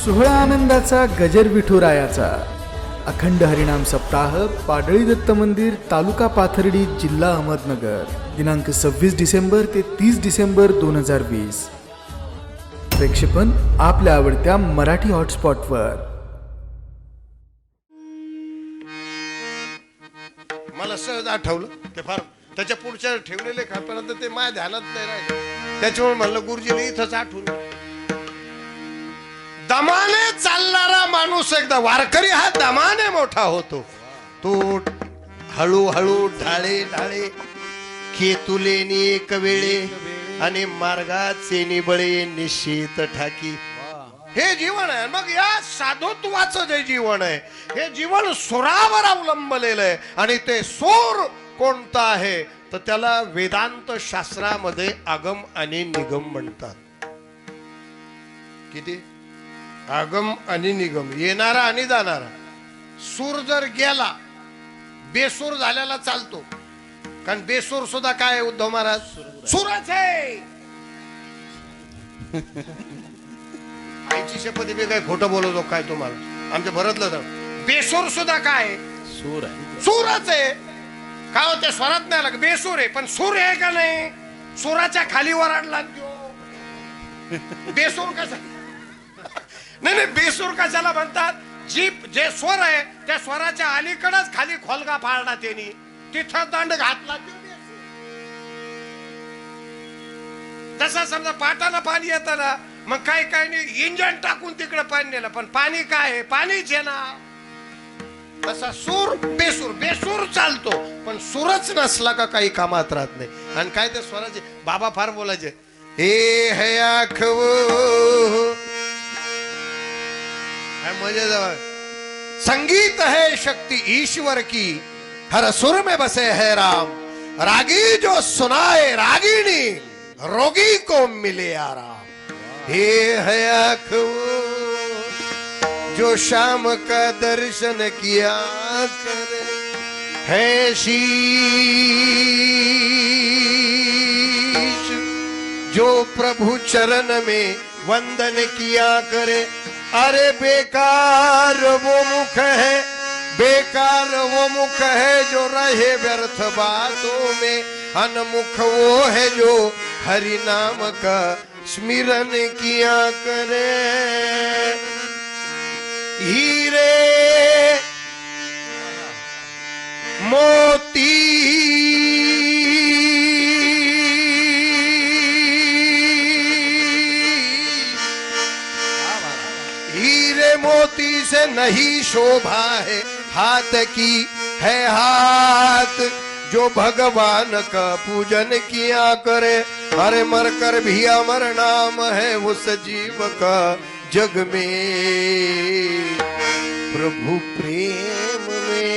सोहळा आनंदाचा गजर विठुरायाचा अखंड हरिनाम सप्ताह पाडळी दत्त मंदिर तालुका पाथर्डी जिल्हा अहमदनगर दिनांक 26 डिसेंबर ते 30 डिसेंबर 2020. प्रेक्षेपण आपल्या आवडत्या मराठी हॉटस्पॉटवर. मला सहज आठवलं ते फार त्याच्या पुढच्या ठेवलेले खापर्यंत ते माझ्या ध्यानात नाही राहिले. त्याच्यामुळे म्हणलं गुरुजीने इथंच आठवून. दमाने चालणारा माणूस एकदा वारकरी हा दमाने मोठा होतो. तो हळूहळू ढाळे ढाळे केतुलेनी एक वेळे आणि मार्गाचे निबळे निश्चित ठाकी. हे जीवन आहे. मग या साधुत्वाचं जे जीवन आहे हे जीवन सुरावर अवलंबलेलं आहे. आणि ते सूर कोणतं आहे तर त्याला वेदांत शास्त्रामध्ये आगम आणि निगम म्हणतात. किती आगम आणि निगम, येणारा आणि जाणारा. सूर जर गेला बेसूर झाल्याला चालतो. कारण बेसूर सुद्धा काय उद्धव महाराज सूरच आहे. आईची शपथ मी काय खोटं बोलतो काय तुम्हाला आमच्या भरतलं तर बेसूर सुद्धा काय सूर आहे. सूरच आहे. काय होते स्वरात नाही आला बेसूर आहे पण सूर आहे का नाही. सुराच्या खाली वराडला बेसूर कसा नाही नाही बेसूर कशाला म्हणतात. जे स्वर आहे त्या स्वराच्या अलीकडच खाली खोलगा पाळला त्यांनी तिथं दंड घातला. जसा समजा पाटाला पाणी येतं ना मग काय काय नाही इंजन टाकून तिकडे पाणी नेलं पण पाणी काय आहे पाणीच आहे ना. तसा सूर बेसूर बेसूर चालतो पण सूरच नसला का काही कामात राहत नाही. आणि काय ते स्वराचे बाबा फार बोलायचे हे हया खव मजे संगीत है शक्ति ईश्वर की हर सुर में बसे है राम. रागी जो सुनाए रागिनी रोगी को मिले आराम. हे हया खो जो शाम का दर्शन किया करे है शीश जो प्रभु चरण में वंदन किया करे. अरे बेकार वो मुख है बेकार वो मुख है जो रहे व्यर्थ बातों में. अनमुख वो है जो हरि नाम का स्मरण किया करे. हीरे मोती मोती से नहीं शोभा है हाथ की है हाथ जो भगवान का पूजन किया करे. अरे मर कर भी अमर नाम है उस जीव का जग में. प्रभु प्रेम में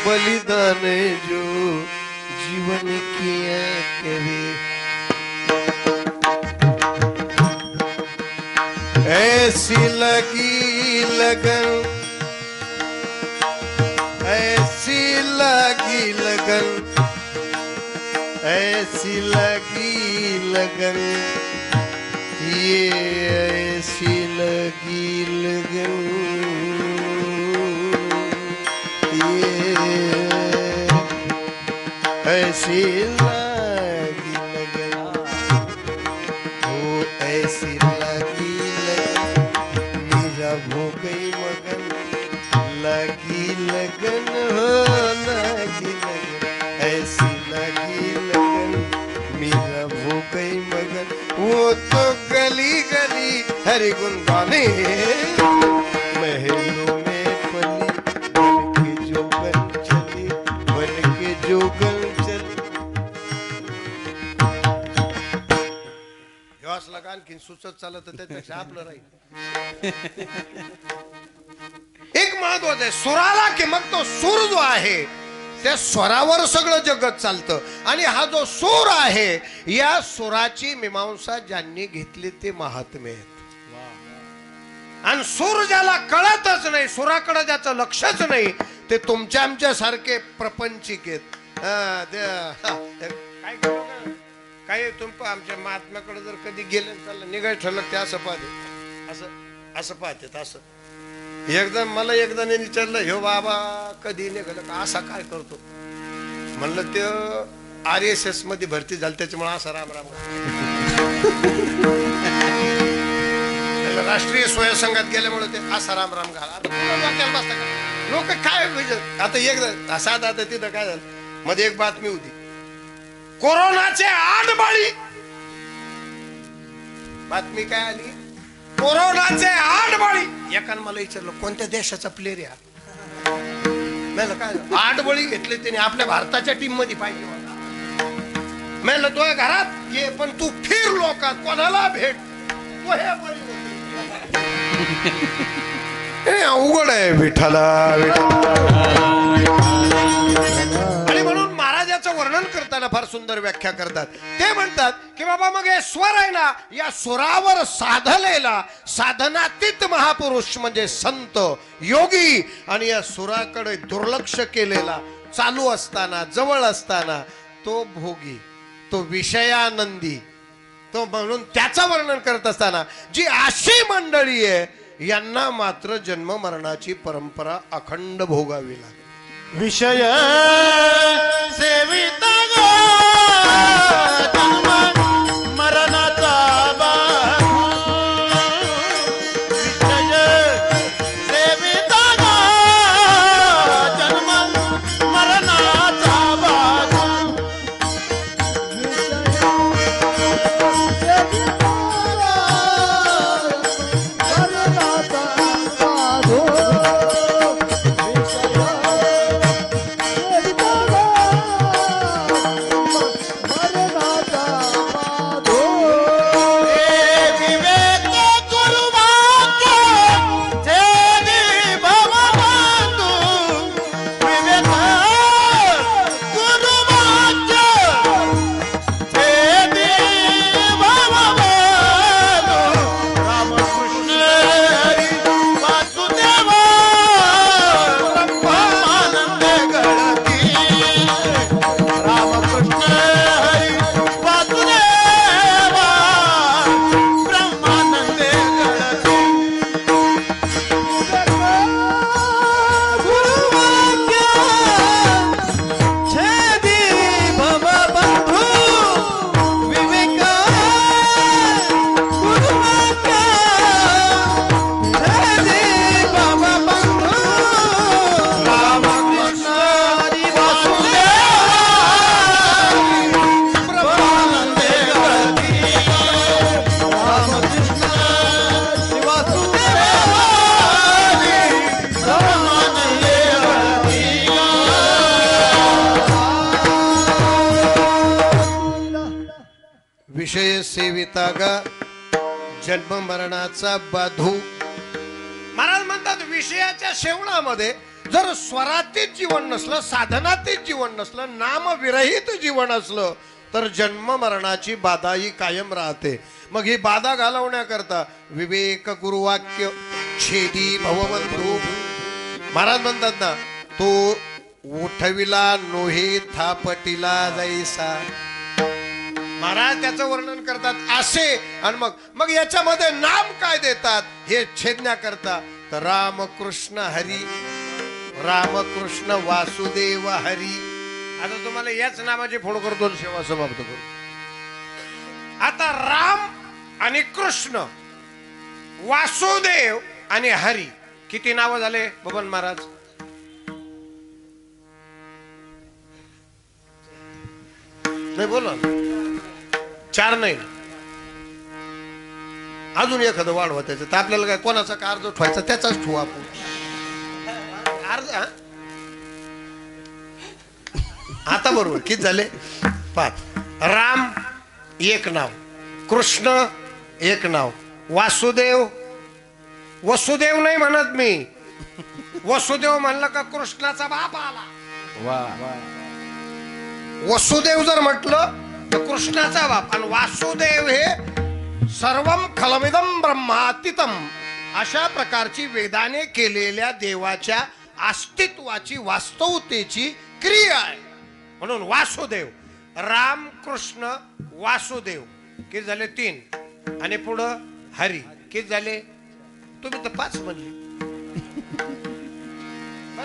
बलिदान जो जीवन किया करे. ऐसी लगी लगन ऐसी लगी लगन ऐसी लगी लगन ये ऐसी लगी लगन ये ऐसी लगी लगन वो ऐसी लगी हो गई मगन लगी लगन हो लगी लगन ऐसी लगी लगन मेरा हो गई मगन. वो तो गली गली हरि गुण गाने महलों में पली बन के जोगन चली बन के जोगन चली. असला का आणखी सुचत चालत त्यापेक्षा आपलं राहील. एक महत्वाचं आहे सुराला की मग तो सूर जो आहे त्या स्वरावर सगळं जगत चालतं. आणि हा जो सूर आहे या सुराची मीमांसा ज्यांनी घेतली ते महात्मे आहेत. आणि सूर ज्याला कळतच नाही सुराकडे ज्याचं लक्षच नाही ते तुमच्या आमच्या सारखे प्रपंचिक आहेत. काय काय तुम आमच्या महात्म्याकडे जर कधी गेले चाललं निघाय ठरलं ते असं पाहते असं असं पाहते असं. मला एकदा विचारलं, ह्यो बाबा कधी निघालं का असा काय करतो? म्हणलं ते RSS मध्ये भरती झाली त्याच्यामुळे असा राम राम राष्ट्रीय स्वयंसंघात गेल्यामुळे ते असा राम राम घाला. लोक काय आता एकदा साधा आता तिथं काय झालं, मध्ये एक बातमी होती, कोरोनाचे 8 बळी. बातमी काय आली, कोरोनाचे 8 बळी. एकानं मला विचारलं कोणत्या देशाचा प्लेअर आहे? मला काय 8 बळी घेतले त्याने आपल्या भारताच्या टीम मध्ये पाहिजे होता. मला तुझ्या घरात ये पण तू फिर लोकात कोणाला भेट तो हे बळी होते. हे अवघड आहे विठाला. आणि म्हणून महाराजाचं वर्णन करताना फार सुंदर व्याख्या करतात. ते म्हणतात की बाबा मग हे स्वर आहे ना, या स्वरावर साधलेला साधनातीत महापुरुष म्हणजे संत योगी, आणि या सुराकडे दुर्लक्ष केलेला चालू असताना जवळ असताना तो भोगी, तो विषयानंदी, तो म्हणून त्याचं वर्णन करत असताना जी अशी मंडळी आहे यांना मात्र जन्म मरणाची परंपरा अखंड भोगावी लागते. विषय सेविता ग जन्म मरणाचा विषय सेविता ग जन्म मरणाचा विषय सेविता ग जन्म मरणाचा बाधू. महाराज म्हणतात विषयाच्या सेवनामध्ये जर स्वरातीत जीवन नसलं, साधनातीत जीवन नसलं, नामविरहित जीवन असलं तर जन्म मरणाची बाधा ही कायम राहते. मग ही बाधा घालवण्याकरता विवेक गुरुवाक्य छेदी भवबंधू. महाराज म्हणतात ना, तो उठविला नोहे थापटिला जैसा. महाराज त्याचं वर्णन करतात असे. आणि मग याच्यामध्ये नाम काय देतात हे छेदण्याकरता तर रामकृष्ण हरी, रामकृष्ण वासुदेव हरी. आता तुम्हाला याच नामाची फोड करतो, सेवा समाप्त करू. आता राम आणि कृष्ण, वासुदेव आणि हरी, किती नावं झाले बबन महाराज? नाही बोला, 4 नाही, अजून एखादं वाढवा त्याचं. तर आपल्याला काय कोणाचा का अर्ज ठेवायचा त्याचाच ठेवू आपण अर्ज. आता बरोबर किती झाले? 5. राम एक नाव, कृष्ण एक नाव, वासुदेव. वसुदेव नाही म्हणत मी, वसुदेव म्हणलं का कृष्णाचा बाप आला. वसुदेव जर म्हटलं तर कृष्णाचा बाप. आणि वासुदेव हे सर्वम खलमिदम ब्रह्मातीतम अशा प्रकारची वेदाने केलेल्या देवाच्या अस्तित्वाची वास्तवतेची क्रिया आहे. म्हणून वासुदेव, राम कृष्ण वासुदेव किती झाले? 3. आणि पुढं हरी किती झाले? तुम्ही तर 5 म्हणले.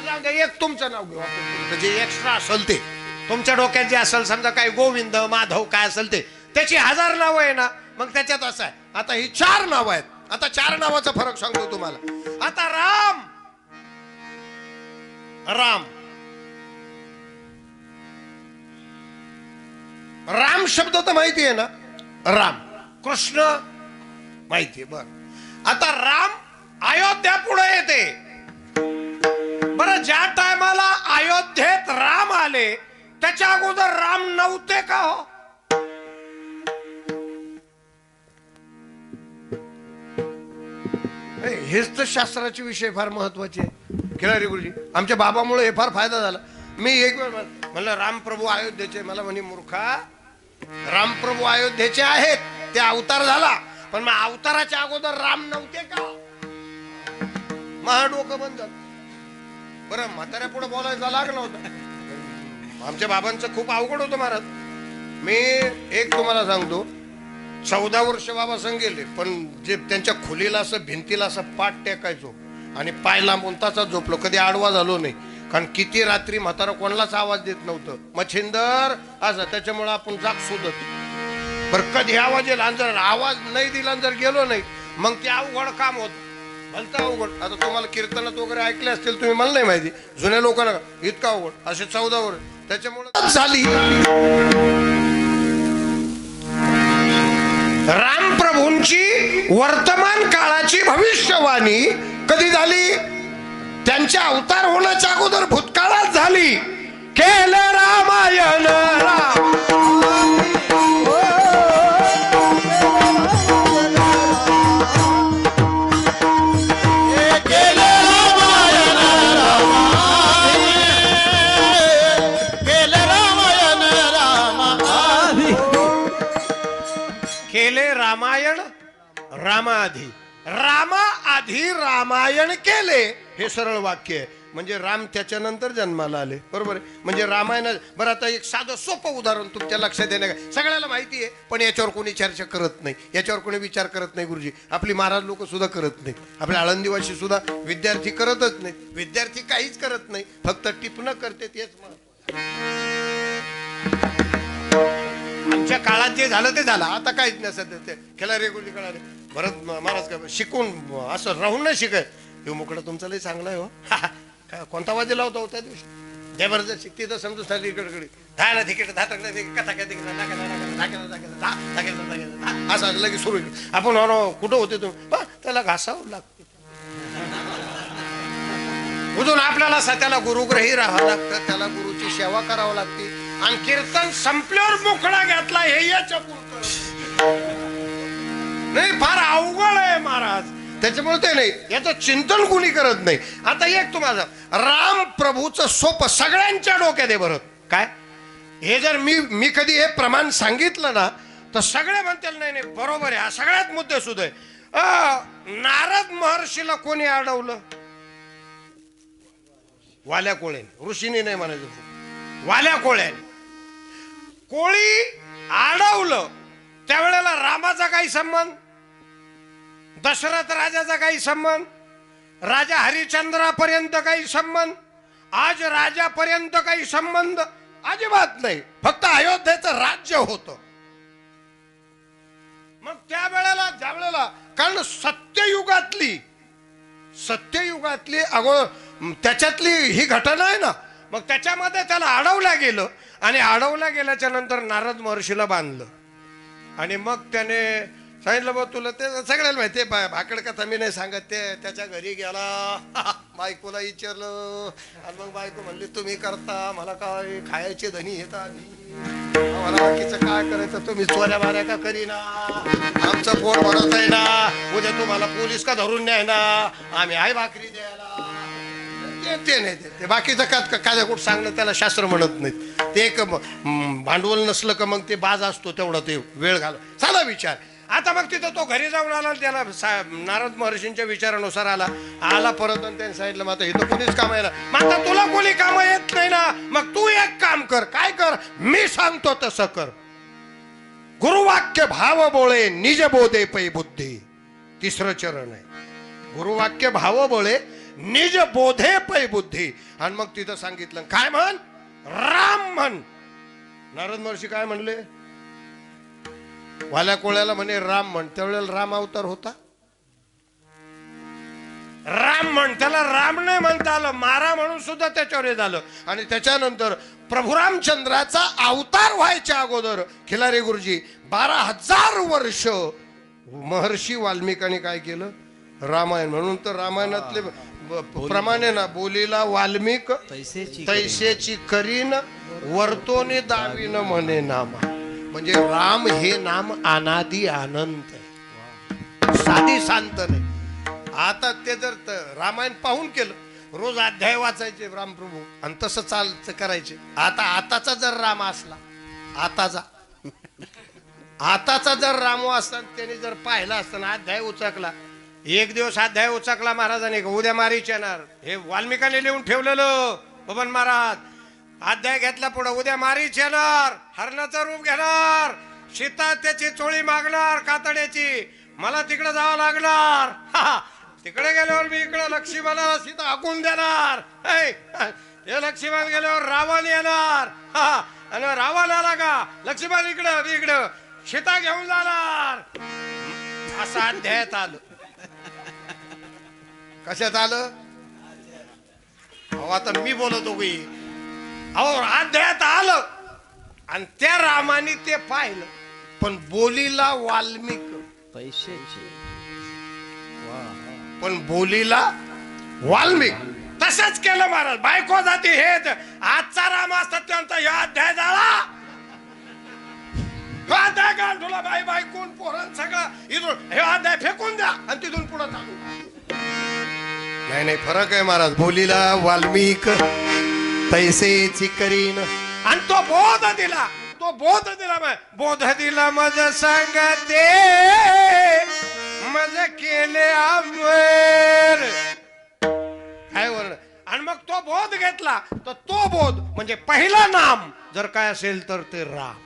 जाऊ द्या, एक तुमचं नाव घेऊ आपण. जे एक्स्ट्रा असेल ते तुमच्या डोक्यात जे असेल, समजा काय गोविंद माधव काय असेल ते, त्याची 1000 नावं आहे ना. मग त्याच्यात असं आहे, आता ही 4 नावं आहेत. आता 4 नावाचा फरक सांगतो तुम्हाला. आता राम, राम राम शब्द तर माहिती आहे ना. राम कृष्ण माहिती आहे. बर, आता राम अयोध्या पुढे येते. बरं, ज्या टायमाला अयोध्येत राम आले त्याच्या अगोदर राम नव्हते का हो? हेच तर शास्त्राचे विषय फार महत्वाचे आहे. खिलारी गुरुजी, आमच्या बाबामुळे हे फार फायदा झाला. मी एक वेळ म्हणलं रामप्रभू अयोध्येचे, मला म्हणे मूर्खा, रामप्रभू अयोध्येचे आहेत, ते अवतार झाला, पण मग अवताराच्या अगोदर राम नव्हते का? महा डोकं बंद झालं. बरं, म्हाताऱ्या पुढे बोलायला लागलं होतं. आमच्या बाबांचं खूप अवघड होतं महाराज. मी एक तुम्हाला सांगतो, 14 वर्ष बाबा संग गेले, पण जे त्यांच्या खोलीला असं भिंतीला असं पाठ टेकायचो आणि पाय लांबून ताचा झोपलो, कधी आडवा झालो नाही. कारण किती रात्री म्हातारा कोणालाच आवाज देत नव्हतं, मच्छिंदर असं. त्याच्यामुळे आपण जाग शोधत. बरं, कधी आवाज येईल आणि जर आवाज नाही दिला जर गेलो नाही, मग ते अवघड काम होत. भलतं अवघड. आता तुम्हाला कीर्तनात वगैरे ऐकले असतील तुम्ही, मला नाही माहिती, जुन्या लोकांना इतकं अवघड. असे 14 वर्ष त्याच्यामुळे झाली. रामप्रभूंची वर्तमान काळाची भविष्यवाणी कधी झाली? त्यांच्या अवतार होण्याच्या अगोदर भूतकाळात झाली. केलं रामायण राम, केले रामायण रामाआधी, रामाआधी रामायण केले. हे सरळ वाक्य आहे. म्हणजे राम त्याच्यानंतर जन्माला आले, बरोबर आहे. म्हणजे रामायण. बरं, आता एक साधं सोपं उदाहरण तुमच्या लक्षात येणं काय, सगळ्याला माहिती आहे पण याच्यावर कोणी चर्चा करत नाही, याच्यावर कोणी विचार करत नाही. गुरुजी, आपली महाराज लोक सुद्धा करत नाही, आपल्या आळंदीवासी सुद्धा विद्यार्थी करतच नाही. विद्यार्थी काहीच करत नाही, फक्त टिपणं करते. तेच आमच्या काळात जे झालं ते झालं, आता काहीच नाही. सध्या ते खिलारी गुरुजी कळाले. भरत महाराज काय शिकून असं राहून नाही शिकाय. हे मोकळा तुमचा लई चांगला आहे हो. कोणता वाजेला होता त्या दिवशी? जबरदस्त शिकते तर समजू साली इकडे धायला तिकीट असं लगेच सुरू. आपण कुठं होते तुम्ही? त्याला घासावं लागते. उजून आपल्याला त्याला गुरुग्रही राहावं लागतं, त्याला गुरुची सेवा करावं लागते. आणि कीर्तन संपल्यावर मोकळा घेतला हे याच्या नाही, फार अवघड आहे महाराज. त्याच्यामुळे ते नाही, याचं चिंतन कुणी करत नाही. आता एक तुम्हाला राम प्रभूचं सोपं सगळ्यांच्या डोक्यात आहे. बरं काय हे जर मी कधी हे प्रमाण सांगितलं ना तर सगळे म्हणतील नाही नाही बरोबर आहे, हा सगळ्यात मुद्दे सुद्धा आहे. नारद महर्षीला कोणी अडवलं? वाल्या कोळ्याने, ऋषीने नाही म्हणायचं, वाल्या कोळ्याने. कोळी अडवलं त्यावेळेला रामाचा काही संबंध, दशरथ राजाचा काही संबंध, राजा हरिश्चंद्रापर्यंत काही संबंध, आज राजापर्यंत काही संबंध अजिबात नाही. फक्त अयोध्येचं राज्य होतं. मग त्यावेळेला कारण सत्ययुगातली अगो त्याच्यातली ही घटना आहे ना. मग त्याच्यामध्ये त्याला अडवलं गेलं आणि अडवलं गेल्याच्या नंतर नारद महर्षीला बांधलं आणि मग त्याने सांगितलं बा तुला ते सगळ्याला माहिती आहे. भाकड कथा मी नाही सांगत. ते त्याच्या घरी गेला, बायकोला विचारलं आणि मग बायको म्हणली तुम्ही करता, मला काय खायचे धनी येतात, मला बाकीचं काय करायचं, तुम्ही चोऱ्या माऱ्या का करीना, आमचं पोट भरत आहे ना, उद्या तुम्हाला पोलीस का धरून न्याय ना, आम्ही आहे भाकरी द्यायला. ते नाही, ते बाकीचं काय कुठं सांगणं त्याला शास्त्र म्हणत नाहीत. ते एक भांडवल नसलं का मग ते बाज असतो तेवढा ते वेळ घाल साधा विचार. आता मग तिथं तो घरी जाऊन आला, त्याला नारद महर्षींच्या विचारानुसार आला परत आणि त्याने सांगितलं मग आता इथं कोणीच काम आहे ना, मग आता तुला कोणी काम येत नाही ना, मग तू एक काम कर. काय कर? मी सांगतो तसं कर. गुरुवाक्य भाव बोळे निज बोधे पै बुद्धी. 3रं चरण आहे. गुरुवाक्य भाव बळे निज बोधे पै बुद्धी. आणि मग तिथं सांगितलं काय म्हण, राम म्हण. नारद महर्षी काय म्हणले, वाल्या कोळ्याला म्हणे राम म्हण. त्यावेळेला राम अवतार होता. राम म्हण, त्याला राम नाही म्हणता आलं, मारा म्हणून सुद्धा त्याच्यावर हे झालं. आणि त्याच्यानंतर प्रभू रामचंद्राचा अवतार व्हायच्या अगोदर खिलारे गुरुजी 12,000 वर्ष महर्षी वाल्मिकांनी काय केलं, रामायण. म्हणून तर रामायणातले प्रमाणे ना, बोलीला वाल्मिक तैसेची करीन वर्तोने दावीन म्हणे नामा. म्हणजे राम हे नाम अनादी अनंत आहे, साधी शांत नाही. आता ते जर रामायण पाहून केलं, रोज अध्याय वाचायचे रामप्रभू आणि तसं करायचे. आताचा जर राम असला, आताचा जर राम असता, त्याने जर पाहिला असताना अध्याय उचकला, एक दिवस अध्याय उचकला महाराजांनी, उद्या मारीच येणार. हे वाल्मिकाने लिहून ठेवलेलं बबन महाराज. अध्याय घेतला पुढे, उद्या मारीच येणार, हरणाचं रूप घेणार, सीता त्याची चोळी मागणार कातड्याची, मला तिकडे जावं लागणार. तिकडे गेल्यावर मी इकडे लक्ष्मणाला सीता हाकून देणार. हे लक्ष्मण गेल्यावर रावण येणार, आणि रावण आला का लक्ष्मण इकडं सीता घेऊन जाणार. असं अध्यायात आलं. कशात आलं? अहो आता मी बोलतो की, अहो अध्यायात आलं. आणि त्या रामाने ते पाहिलं, पण बोलीला वाल्मिक पण बोलीला वाल्मिक. तसंच केलं महाराज. बायको जाती हेच आजचा राम असतात त्यांचा ह्या अध्याय झाला, अध्याय का तुला बाई बायकून पोरण सगळं इथून हे अध्याय फेकून द्या आणि तिथून पुढे चालू. नाही फरक आहे महाराज. बोलीला वाल्मिक तैसेची करीन. आणि तो बोध दिला, बोध दिला मज सांगते मज केले आमर. काय वर्ण. आणि मग तो बोध घेतला, तर तो बोध म्हणजे पहिला नाम जर काय असेल तर ते राम.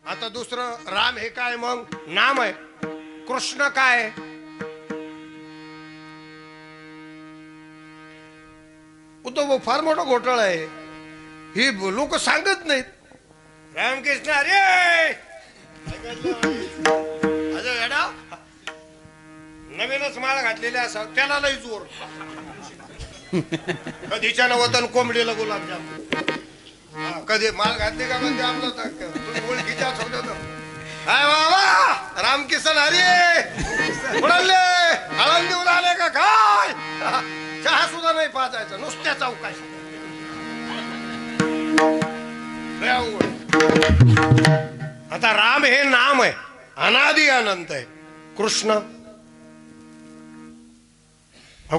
आता दुसरं राम हे काय, मग नाम आहे. कृष्ण काय, तो फार मोठा घोटाळा आहे. ही लोक सांगत नाहीत. रामकृष्ण अरे नवीनच माळ घातलेली असा त्याला लई जोर. कधीच्या वतन कोंबडीला गुलाबजाम, कधी माळ घातली का म्हणजे आपलं ओळखीच्या काय बाबा रामकिशन हरी उडले आळंद देऊन आले का काय. चहा सुद्धा नाही पाजायचा, नुसत्या चौकाशी. आता राम हे नाम आहे, अनादी अनंत आहे. कृष्ण,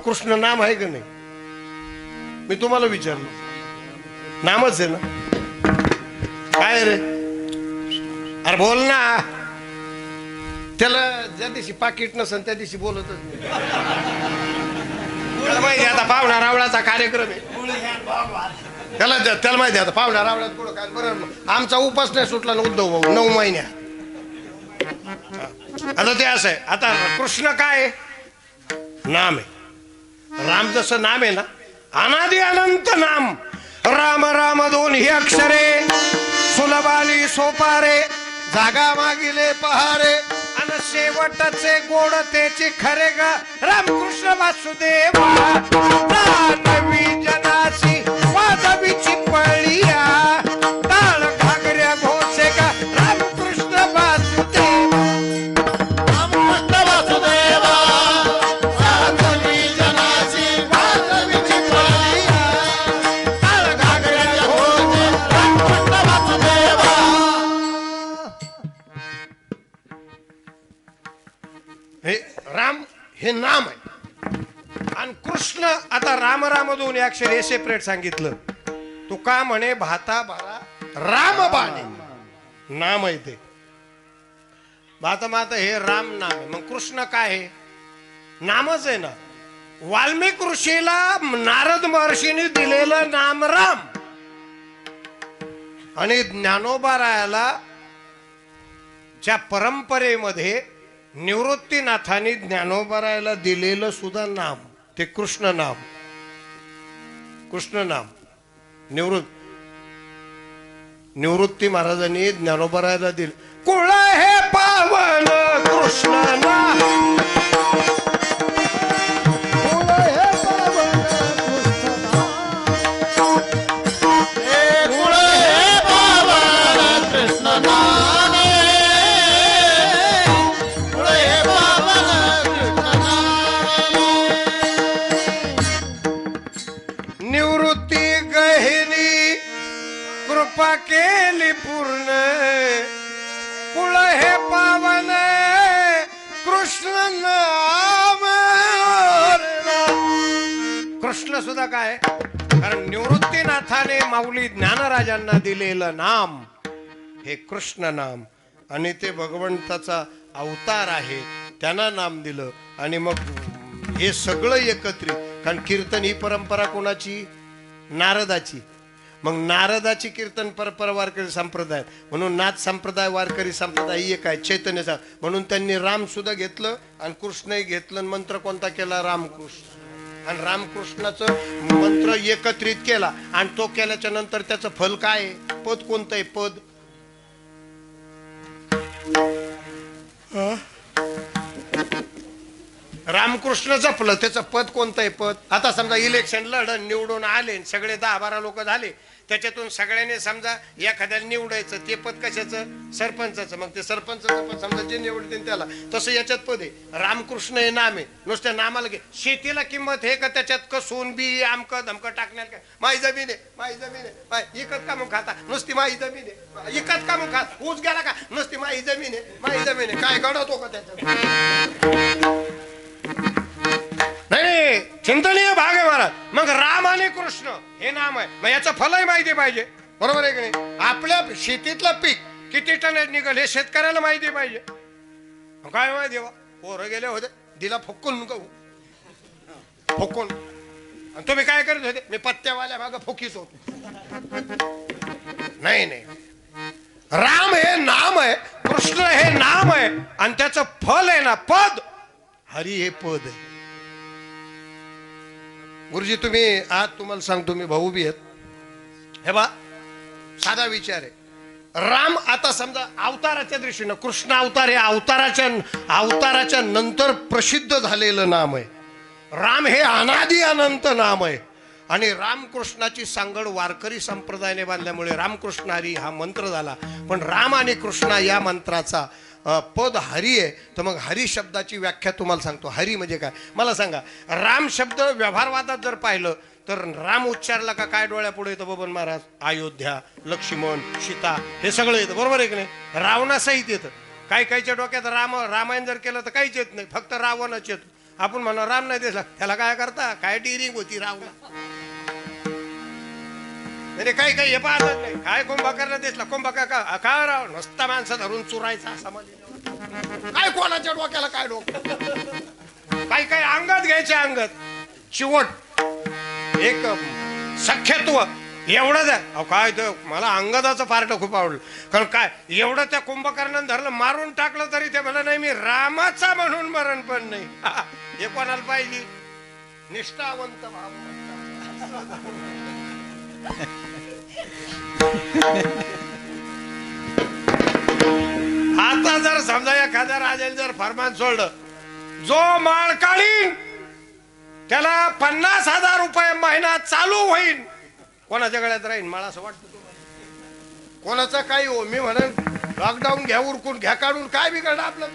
कृष्ण नाम आहे का नाही? मी तुम्हाला विचारलं, नामच आहे ना. काय रे अरे बोल ना. त्याला ज्या दिवशी पाकिट नसन त्या दिवशी बोलतच नाही. त्याला माहिती आता पाहुणा रावळाचा कार्यक्रम आहे. त्याला माहिती आता पाहुणा रावळात पुढं काय. बरं आमचा उपास नाही सुटला ना उद्धव भाऊ 9 महिन्या. आता ते असं आहे. आता कृष्ण काय नाम आहे. राम जसं नाम आहे ना, अनादी अनंत नाम. राम राम 2 ही अक्षरे, सुलभाली सोपारे, जागा मागिले पहारे, आणि शेवटचे गोडतेचे खरे ग रामकृष्ण वासुदेवा. नवी जनाची वाजवीची पळिया, ताळ घागऱ्या घोषे का रामकृष्ण वासुदेवा. रामकृष्ण वासुदेवा, नवी जनाची वाजवीची पळिया, ताळ घागऱ्या घोषे रामकृष्ण वासुदेवा. हे राम हे नाम आहे. आणि कृष्ण आता राम राम 2 अक्षर हे सेपरेट सांगितलं. तुका म्हणे भाता भारा राम बाणे नाम आहे ते. भाता माता हे राम नाम आहे. मग कृष्ण काय आहे? नामच आहे ना. वाल्मिक ऋषीला नारद महर्षीने दिलेलं नाम राम, आणि ज्ञानोबा रायाला ज्या परंपरेमध्ये निवृत्तीनाथांनी ज्ञानोबरायला दिलेलं सुद्धा नाम ते कृष्ण नाम. कृष्ण नाम निवृत्ती महाराजांनी ज्ञानोबरायला दिले. कुळ हे पावन कृष्ण नाम, कुळ हे पावन कृष्ण नाम. निवृत्ती गहिनी कृपा केली पूर्ण, कुळ हे पावन कृष्ण नाम. कृष्ण सुद्धा काय, कारण निवृत्तीनाथाने माऊली ज्ञानराजांना दिलेलं नाम हे कृष्ण नाम. आणि ते भगवंताचा अवतार आहे, त्यांना नाम दिलं. आणि मग हे सगळं एकत्रित, कारण कीर्तन ही परंपरा कोणाची? नारदाची. मग नारदाची कीर्तन परंपरा वारकरी संप्रदाय, म्हणून नाथ संप्रदाय वारकरी संप्रदाय एक आहे चैतन्याचा. म्हणून त्यांनी राम सुद्धा घेतलं आणि कृष्णही घेतलं. मंत्र कोणता केला? रामकृष्ण. आणि रामकृष्णाचं मंत्र एकत्रित केला आणि तो केल्याच्या नंतर त्याचं फल काय आहे? पद कोणतं आहे? पद रामकृष्ण जपलं, त्याचं पद कोणतं आहे? पद. आता समजा इलेक्शन लढण, निवडून आले, सगळे 10-12 लोक झाले, त्याच्यातून सगळ्यांनी समजा एखाद्याला निवडायचं, ते पद कशाचं? सरपंचाचं. मग ते सरपंचाचं पद समजा जे निवडते त्याला, तसं याच्यात पद आहे. रामकृष्ण हे नाम आहे. नुसत्या नामाला घे. शेतीला किंमत हे का त्याच्यात कसून बी आमकं धमकं टाकण्यात काय? माझी जमीन आहे, माझी जमीन आहे, इकत का मग खाता? नुसती माझी जमीन आहे. इकत का मग खात? ऊस गेला का? नुसती माझी जमीन आहे, माझी जमीन आहे. काय गणतो का त्याच्यात? नाही, चिंतनीय भाग आहे महाराज. मग राम आणि कृष्ण हे नाम आहे. मग याचं फलही माहिती पाहिजे, बरोबर आहे की नाही? आपल्या शेतीतलं पीक किती टन निघल हे शेतकऱ्याला माहिती पाहिजे. काय माहिती देवा, पोरं गेले होते, दिला फुकून फुकून. आणि तुम्ही काय करत होते? मी पत्त्यावाल्या भाग फुकीच होतो. नाही नाही, राम हे नाम आहे, कृष्ण हे नाम आहे, आणि त्याचं फल आहे ना पद. हरी हे पद आहे. गुरुजी तुम्ही आज तुम्हाला सांगतो, मी भाऊ बी आहेत. हे बा साधा विचार आहे. राम आता समजा अवताराच्या दृष्टीनं कृष्ण अवतार हे अवताराच्या नंतर प्रसिद्ध झालेलं नाम आहे. राम हे अनादी अनंत नाम आहे. आणि रामकृष्णाची सांगड वारकरी संप्रदायाने बांधल्यामुळे रामकृष्ण हरी हा मंत्र झाला. पण राम आणि कृष्ण या मंत्राचा पद हरी आहे. तर मग हरी शब्दाची व्याख्या तुम्हाला सांगतो. हरी म्हणजे काय मला सांगा. राम शब्द व्यवहारवादात जर पाहिलं तर राम उच्चारला का काय डोळ्यापुढे येतं? बबन महाराज, अयोध्या, लक्ष्मण, सीता हे सगळं येतं, बरोबर आहे की नाही? रावणासहित येतं. काही काहीच्या डोक्यात रामायण जर केलं तर काहीच येत नाही, फक्त रावणच येतो. आपण म्हणा राम नाही दिसला, त्याला काय करता? काय डिरिंग होती रावणा. म्हणजे काही काही हे पाहतच नाही. काय कुंभकर्ण दिसला, कुंभका काय राव नुसता माणसं धरून चुरायचा असा काय कोणाच्या डोक्याला काय डोकं. काही काही अंगत घ्यायचे, अंगत चिवट एक सख्यत्व एवढंच आहे. अहो काय तर मला अंगदाचं पार्ट खूप आवडलं. कारण काय एवढं त्या कुंभकर्णानं धरलं, मारून टाकलं तरी ते मला नाही मी रामाचा म्हणून मरण पण नाही. हे कोणाला पाहिजे? निष्ठावंत भाव. आता जर समजा एखाद्या राजाने जर फरमान सोडलं, जो माळ काढीन त्याला 50,000 रुपये महिना चालू होईल, कोणाच्या गळ्यात राहील मला असं वाटतं तुम्हाला? कोणाचं काही हो, मी म्हणेन लॉकडाऊन घ्या, उरकून घ्या, काढून काय बिघडलं आपलं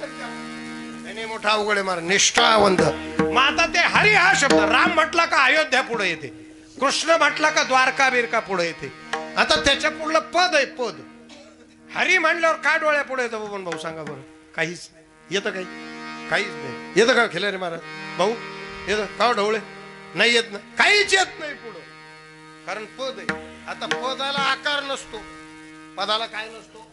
तरी मोठा अवघड आहे. मार निष्ठावंत. मग आता ते हरी हा शब्द राम म्हटला का अयोध्या पुढे येते, कृष्ण म्हटला का द्वारका बिरका पुढे येते. आता त्याच्या पुढलं पद आहे. पद हरी म्हणल्यावर काय डोळ्या पुढे येतं? बबन भाऊ सांगा बरं. काहीच येतं? काही काहीच नाही येतं का? खिलारी महाराज भाऊ येतं का? ढवळे नाही येत ना, काहीच येत नाही पुढं, कारण पद आहे. आता पदाला आकार नसतो, पदाला काय नसतो?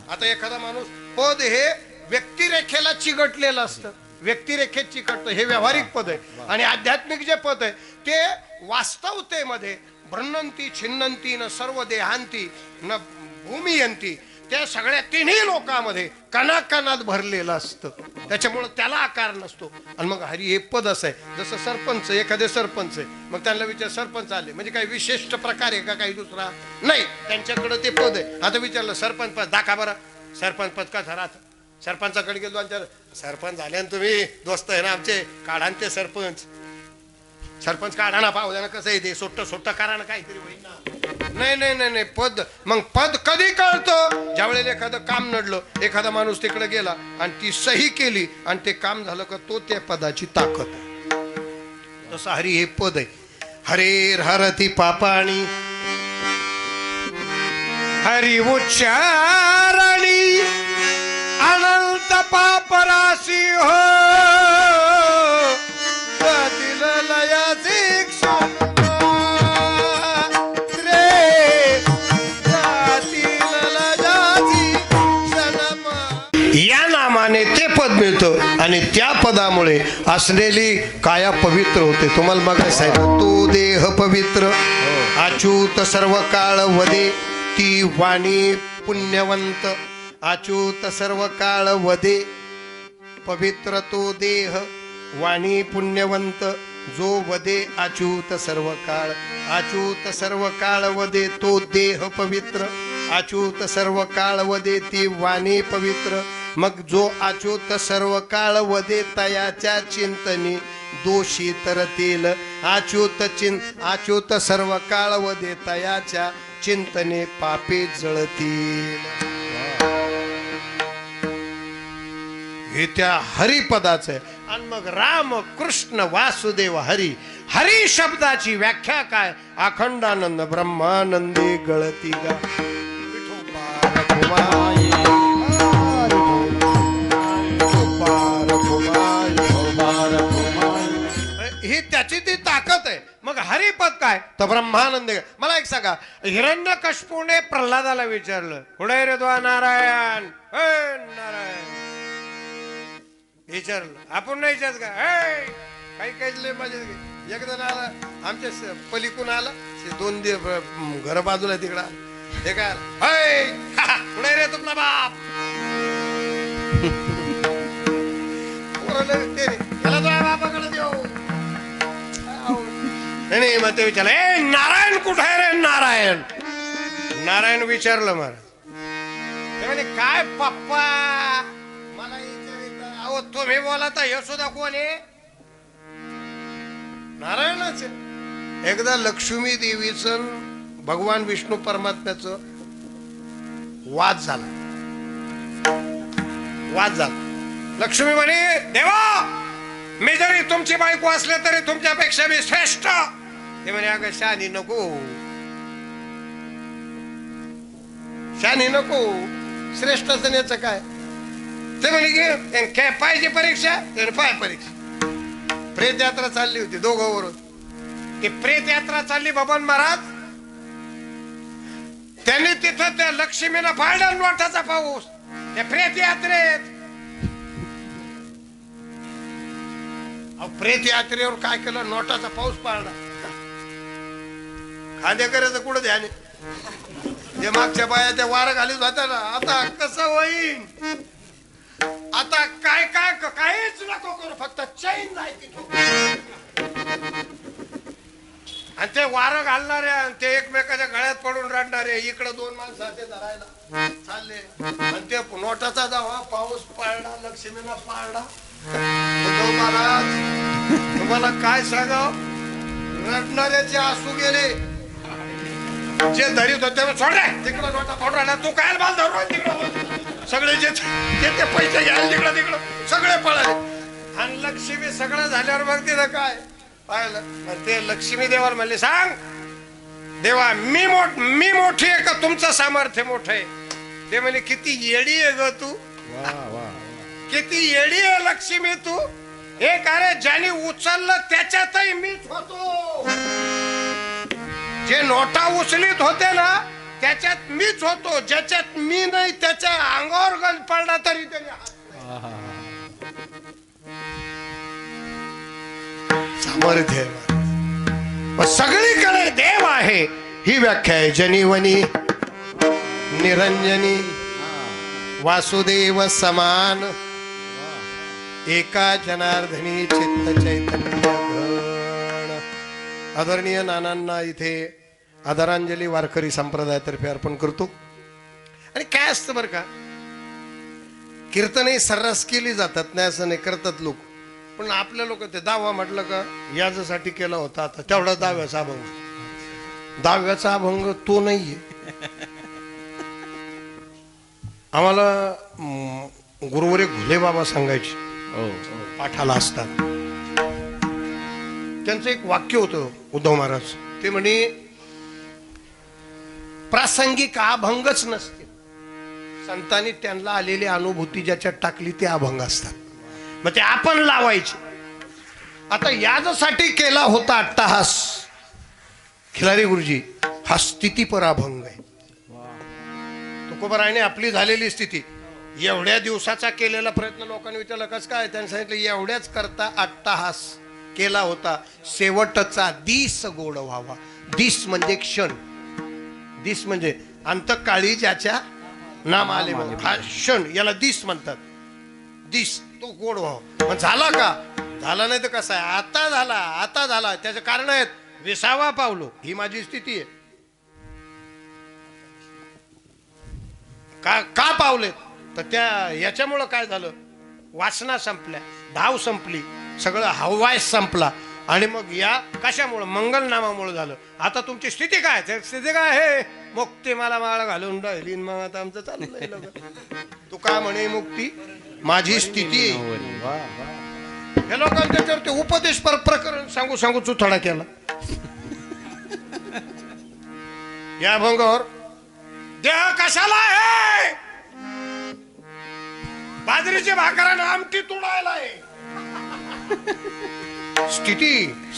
आता एखादा माणूस पद हे व्यक्तिरेखेला चिकटलेलं असतं, व्यक्तिरेखेत चिकटतं, हे व्यावहारिक पद आहे. आणि आध्यात्मिक जे पद आहे ते वास्तवतेमध्ये ब्रह्नंती छिन्नंती न सर्व देहांती न भूमियंती, त्या सगळ्या तिन्ही लोकांमध्ये कणाकणात भरलेलं असतं, त्याच्यामुळे त्याला आकार नसतो. आणि मग हरी हे पद असं आहे, जसं सरपंच, एखादे सरपंच आहे, मग त्यांना विचार सरपंच आले म्हणजे काही विशिष्ट प्रकार आहे का काही दुसरा नाही, त्यांच्याकडे ते पद आहे. आता विचारलं सरपंच पद दाखवा बरं, सरपंच पद का राहत, सरपंचाकडे गेलो आणि सरपंच झाले ना तुम्ही, दोस्त आहे ना आमचे, काढा ते सरपंच, सरपंच काढा ना, पाहू द्या ना कसं आहे ते, सोट्ट करा ना काहीतरी होईल ना. नाही नाही नाही नाही पद, मग पद कधी कळतं, ज्यावेळेला एखादं काम नडलं, एखादा माणूस तिकडे गेला आणि ती सही केली आणि ते काम झालं का तो त्या पदाची ताकद आहे. तसं हरी हे पद आहे. हरेर हरती पापाणी हरी उच्चारणी अनंत पापराशी हो दिल लयाची या नामाने ते पद मिळतं आणि त्या पदामुळे असलेली काया पवित्र होते. तुम्हाला मग सांगितलं तो देह पवित्र अच्युत सर्व काळ वदे ती वाणी पुण्यवंत, अच्युत सर्व काळ वदे पवित्र तो देह वाणी पुण्यवंत जो वदे अच्युत सर्व काळ, अच्युत सर्व काळ वदे तो देह पवित्र, अच्युत सर्व काळ वदे ती वाणी पवित्र. मग जो अच्युत सर्व काळ वदे तयाच्या चिंतनी दोषी तरतील, अच्युत सर्व काळ वदे तयाच्या चिंतने पापे जळतील. हे त्या हरिपदाचं आहे. आणि मग राम कृष्ण वासुदेव हरी, हरी शब्दाची व्याख्या काय, अखंडानंद ब्रह्मानंदी गळती गा. ही त्याची ती ताकद आहे. मग हरिपद काय तर ब्रह्मानंद. मला एक सांगा, हिरण्यकश्यपूने प्रल्हादाला विचारलं कुठे रे तो नारायण, नारायण विचारलं, आपण नाही विचारत का, काही काही माझे एकदा आला आमच्या पलीकून आला, दोन घर बाजूला तिकडा, हे काय कुठे रे तुमचा बाप, त्याला तो बापाकडे देऊ नाही. मग ते विचारलं ए नारायण कुठे आहे रे नारायण. नारायण विचारलं महाराज, ते म्हणे काय पप्पा मला अहो तुम्ही बोला तर हे सुद्धा कोण आहे, नारायणच. एकदा लक्ष्मी देवीचं भगवान विष्णू परमात्म्याचं वाद झाला. लक्ष्मी म्हणे देवा मी जरी तुमची बायको असले तरी तुमच्यापेक्षा मी श्रेष्ठ. ते म्हणे अगं शानी नको, शानी नको, श्रेष्ठ असण्याचं काय. ते म्हणे की काय पाहिजे परीक्षा, पाय परीक्षा. प्रेत यात्रा चालली होती दोघांवरून, ती प्रेत यात्रा चालली बबन महाराज, त्यांनी तिथं त्या लक्ष्मीनं पाळला नोटाचा पाऊस त्या प्रेत यात्रेत. प्रेत यात्रेवर काय केलं, नोटाचा पाऊस पाळला. खांदेकऱ्याचं कुठं ध्यान आहे, जे मागच्या बाया त्या वारा घालीत होत्या ना, आता कसं होईल, आता काय काय काहीच नको करू, फक्त चैन जायची. आणि ते वारं घालणारे ते एकमेकाच्या गळ्यात पडून रडणारे, इकडे दोन माणसं ते धरायला चालले, आणि ते नोटाचा जावा पाऊस पाळला, लक्ष्मीला पाळला. महाराज तुम्हाला काय सांगाव, रडणाऱ्याचे आसू गेले, जे धरीत होते सोड तिकडं नोटा पडून राहिला, तू काय बाल धरू तिकडं, सगळे जे पैसे घ्यायला तिकडं सगळे पळाले. आणि लक्ष्मी सगळं झाल्यावर मग तिथं काय पाहिलं, ते लक्ष्मी देवाला म्हणले सांग देवा मी मोठी आहे का तुमचं सामर्थ्य मोठं आहे. ते म्हणजे किती येडी आहे ग तू, किती येडी आहे लक्ष्मी तू. हे कार्य ज्याने उचललं त्याच्यातही मीच होतो, जे नोटा उचलीत होते ना त्याच्यात मीच होतो, ज्याच्यात मी नाही त्याच्या अंगावर गंज पडला तरी त्याने सामर्थ्य. सगळीकडे देव आहे ही व्याख्या आहे. जनीवनी निरंजनी वासुदेव समान एका जनार्दनी चित्त चैतन्य घन. आदरणीय नानांना इथे आदरांजली वारकरी संप्रदायातर्फे अर्पण करतो. आणि काय असतं बरं का, कीर्तने सर्रास केली जातात, नाही असं नाही, करतात लोक. पण आपल्या लोक ते दावा म्हटलं का याच्यासाठी केला होता, आता तेवढा दाव्याचा अभंग. दाव्याचा अभंग तो नाहीये. आम्हाला गुरुवरे घुले बाबा सांगायचे पाठाला असतात. त्यांचं एक वाक्य होतं उद्धव महाराज, ते म्हणे प्रासंगिक अभंगच नसते, संतांनी त्यांना आलेली अनुभूती ज्याच्यात टाकली ते अभंग असतात. मग ते आपण लावायचे. आता यासाठी केला होता अट्टहास खिलारी गुरुजी, हा स्थितीपर अभंग आहे. तुकोबारायने आपली झालेली स्थिती, एवढ्या दिवसाचा केलेला प्रयत्न लोकांनी विचारला कसं काय, त्यांनी सांगितलं एवढ्याच करता अट्टहास केला होता, शेवटचा दिस गोड व्हावा. दिस म्हणजे क्षण, दिस म्हणजे अंतकाळी ज्याच्या नाम आले हा क्षण, याला दिस म्हणतात. दिस तो गोड व्हावा. मग झाला का, झाला नाही तर कसा आहे, आता झाला, आता झाला. त्याचे कारण आहेत, 20वा पावलो ही माझी स्थिती आहे. का पावलेत तर त्या याच्यामुळं काय झालं, वासना संपल्या, धाव संपली, सगळं हवायस संपला. आणि मग या कशामुळं, मंगल नामामुळे झालं. आता तुमची स्थिती काय, स्थिती काय आहे, मुक्ती मला माळा घालून राहिली. मग आता आमचं चाललंय तू का म्हणे मुक्ती माझी स्थिती. हे लोकांना त्याच्यावर ते उपदेश प्रकरण सांगू सांगू चुथडा केला. या अभंगावर देह कशाला आहे, बाजरीचे भाकरानं आमटी तुडायला आहे.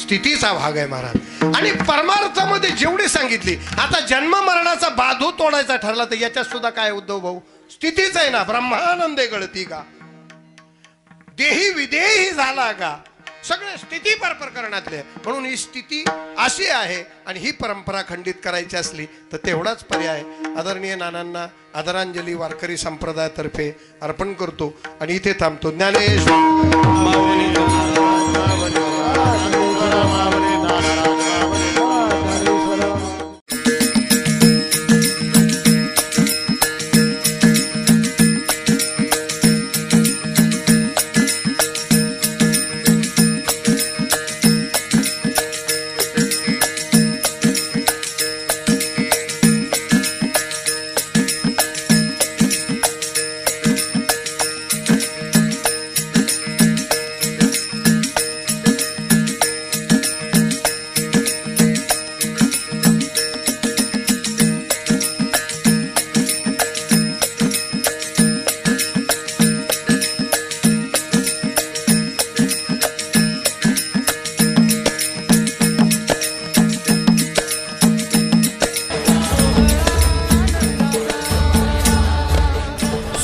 स्थितीचा भाग आहे महाराज. आणि परमार्थामध्ये जेवढी सांगितली, आता जन्म मरणाचा बाधू तोडायचा ठरला तर याच्यात सुद्धा काय उद्धव भाऊ, स्थितीच आहे ना. ब्रह्मानंदे गळती का, देही विदेही झाला का, सगळे स्थितीपर प्रकरणातले. म्हणून ही स्थिती अशी आहे. आणि ही परंपरा खंडित करायची असली तर तेवढाच पर्याय आदरणीय नानांना आदरांजली वारकरी संप्रदायातर्फे अर्पण करतो. आणि इथे थांबतो. ज्ञानेश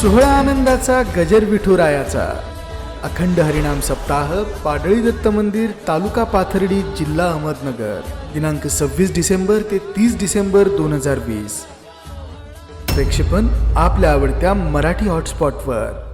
सोहळा आनंदाचा गजर विठुरायाचा अखंड हरिनाम सप्ताह पाडळी दत्त मंदिर, तालुका पाथर्डी, जिल्हा अहमदनगर. दिनांक 26 डिसेंबर ते 30 डिसेंबर 2020. प्रक्षेपण आपल्या आवडत्या मराठी हॉटस्पॉटवर.